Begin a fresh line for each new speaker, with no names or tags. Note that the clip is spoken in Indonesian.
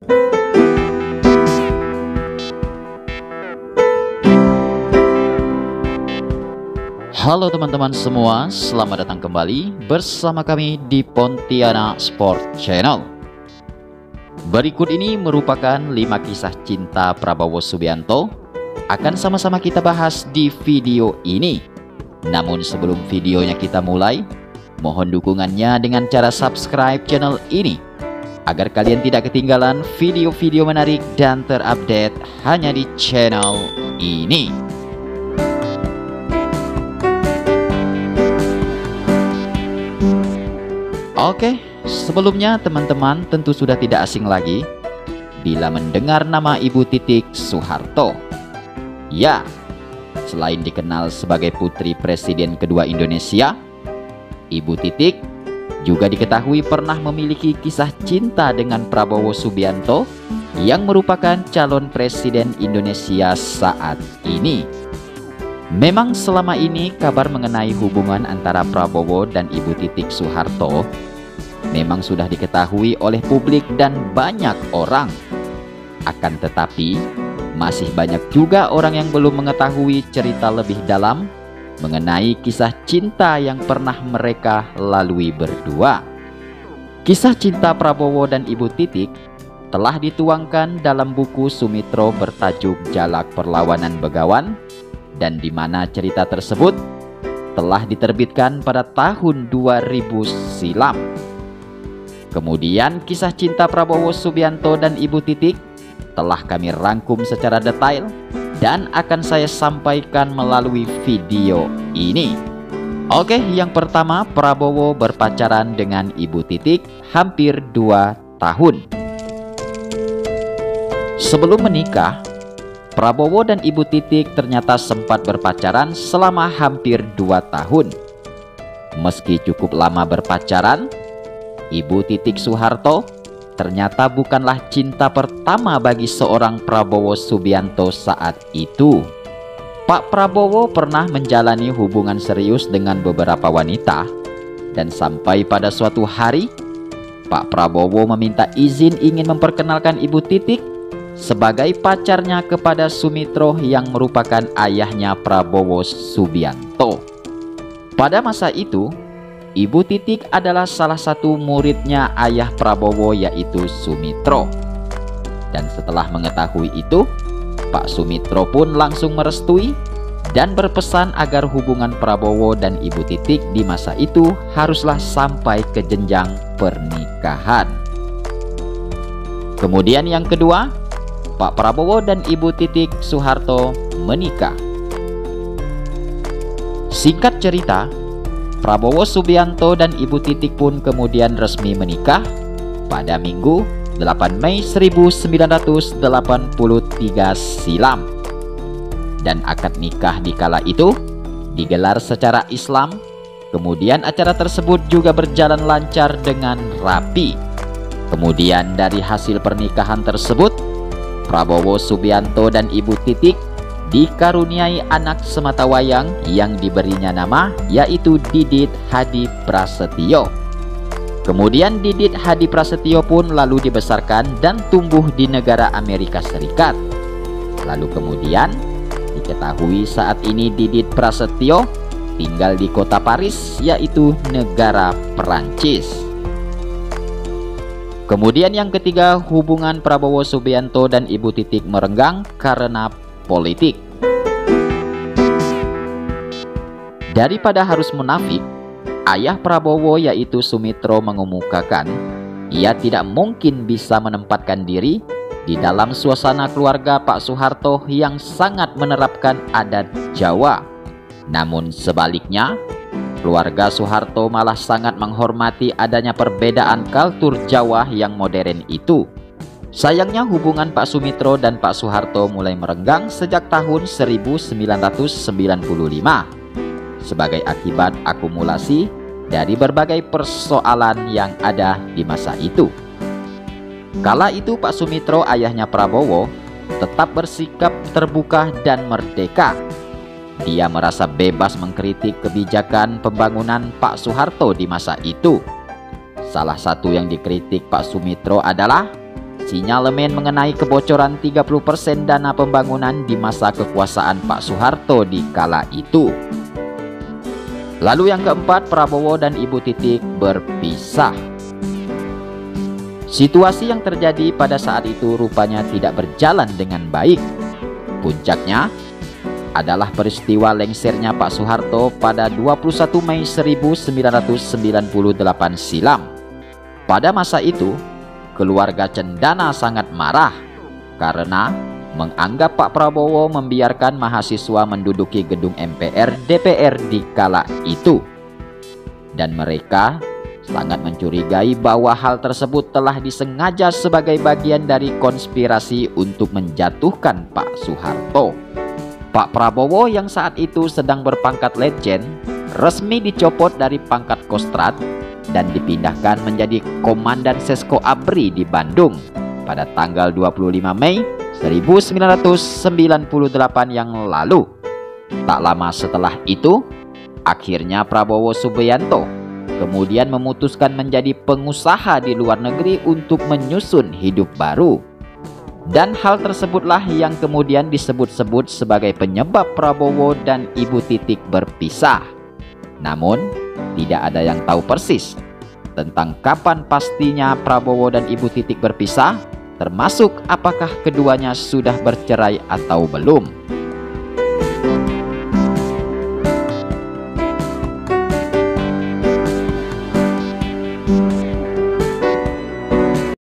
Halo teman-teman semua, selamat datang kembali bersama kami di Pontianak Sport Channel. Berikut ini merupakan 5 kisah cinta Prabowo Subianto. Akan sama-sama kita bahas di video ini. Namun sebelum videonya kita mulai, mohon dukungannya dengan cara subscribe channel ini, agar kalian tidak ketinggalan video-video menarik dan terupdate hanya di channel ini. Oke, sebelumnya teman-teman tentu sudah tidak asing lagi bila mendengar nama Ibu Titik Soeharto. Ya, selain dikenal sebagai putri Presiden kedua Indonesia, Ibu Titik juga diketahui pernah memiliki kisah cinta dengan Prabowo Subianto yang merupakan calon Presiden Indonesia saat ini. Memang selama ini kabar mengenai hubungan antara Prabowo dan Ibu Titik Soeharto memang sudah diketahui oleh publik dan banyak orang. Akan tetapi, masih banyak juga orang yang belum mengetahui cerita lebih dalam mengenai kisah cinta yang pernah mereka lalui berdua. Kisah cinta Prabowo dan Ibu Titik telah dituangkan dalam buku Sumitro bertajuk Jalak Perlawanan Begawan, dan di mana cerita tersebut telah diterbitkan pada tahun 2000 silam. Kemudian kisah cinta Prabowo Subianto dan Ibu Titik telah kami rangkum secara detail dan akan saya sampaikan melalui video ini. Oke, yang pertama, Prabowo berpacaran dengan Ibu Titik hampir 2 tahun. Sebelum menikah, Prabowo dan Ibu Titik ternyata sempat berpacaran selama hampir 2 tahun. Meski cukup lama berpacaran, Ibu Titik Soeharto ternyata bukanlah cinta pertama bagi seorang Prabowo Subianto saat itu. Pak Prabowo pernah menjalani hubungan serius dengan beberapa wanita, dan sampai pada suatu hari, Pak Prabowo meminta izin ingin memperkenalkan Ibu Titik sebagai pacarnya kepada Sumitro yang merupakan ayahnya Prabowo Subianto. Pada masa itu, Ibu Titik adalah salah satu muridnya ayah Prabowo, yaitu Sumitro. Dan setelah mengetahui itu, Pak Sumitro pun langsung merestui dan berpesan agar hubungan Prabowo dan Ibu Titik di masa itu haruslah sampai ke jenjang pernikahan. Kemudian yang kedua, Pak Prabowo dan Ibu Titik Soeharto menikah. Singkat cerita, Prabowo Subianto dan Ibu Titik pun kemudian resmi menikah pada Minggu 8 Mei 1983 silam. Dan akad nikah di kala itu digelar secara Islam. Kemudian acara tersebut juga berjalan lancar dengan rapi. Kemudian dari hasil pernikahan tersebut, Prabowo Subianto dan Ibu Titik dikaruniai anak sematawayang yang diberinya nama yaitu Didit Hadi Prasetyo. Kemudian Didit Hadi Prasetyo pun lalu dibesarkan dan tumbuh di negara Amerika Serikat. Lalu kemudian diketahui saat ini Didit Prasetyo tinggal di kota Paris, yaitu negara Perancis. Kemudian yang ketiga, hubungan Prabowo Subianto dan Ibu Titik merenggang karena politik. Daripada harus munafik, ayah Prabowo yaitu Sumitro mengemukakan ia tidak mungkin bisa menempatkan diri di dalam suasana keluarga Pak Soeharto yang sangat menerapkan adat Jawa. Namun sebaliknya, keluarga Soeharto malah sangat menghormati adanya perbedaan kultur Jawa yang modern itu. Sayangnya hubungan Pak Sumitro dan Pak Soeharto mulai merenggang sejak tahun 1995 sebagai akibat akumulasi dari berbagai persoalan yang ada di masa itu. Kala itu Pak Sumitro, ayahnya Prabowo, tetap bersikap terbuka dan merdeka. Dia merasa bebas mengkritik kebijakan pembangunan Pak Soeharto di masa itu. Salah satu yang dikritik Pak Sumitro adalah sinyalemen mengenai kebocoran 30% dana pembangunan di masa kekuasaan Pak Soeharto di kala itu. Lalu yang keempat, Prabowo dan Ibu Titik berpisah. Situasi yang terjadi pada saat itu rupanya tidak berjalan dengan baik. Puncaknya adalah peristiwa lengsernya Pak Soeharto pada 21 Mei 1998 silam. Pada masa itu, keluarga Cendana sangat marah karena menganggap Pak Prabowo membiarkan mahasiswa menduduki gedung MPR DPR di kala itu. Dan mereka sangat mencurigai bahwa hal tersebut telah disengaja sebagai bagian dari konspirasi untuk menjatuhkan Pak Soeharto. Pak Prabowo yang saat itu sedang berpangkat letjen resmi dicopot dari pangkat Kostrat dan dipindahkan menjadi Komandan Sesko Abri di Bandung pada tanggal 25 Mei 1998 yang lalu. Tak lama setelah itu, akhirnya Prabowo Subianto kemudian memutuskan menjadi pengusaha di luar negeri untuk menyusun hidup baru. Dan hal tersebutlah yang kemudian disebut-sebut sebagai penyebab Prabowo dan Ibu Titik berpisah. Namun, tidak ada yang tahu persis tentang kapan pastinya Prabowo dan Ibu Titik berpisah, termasuk apakah keduanya sudah bercerai atau belum.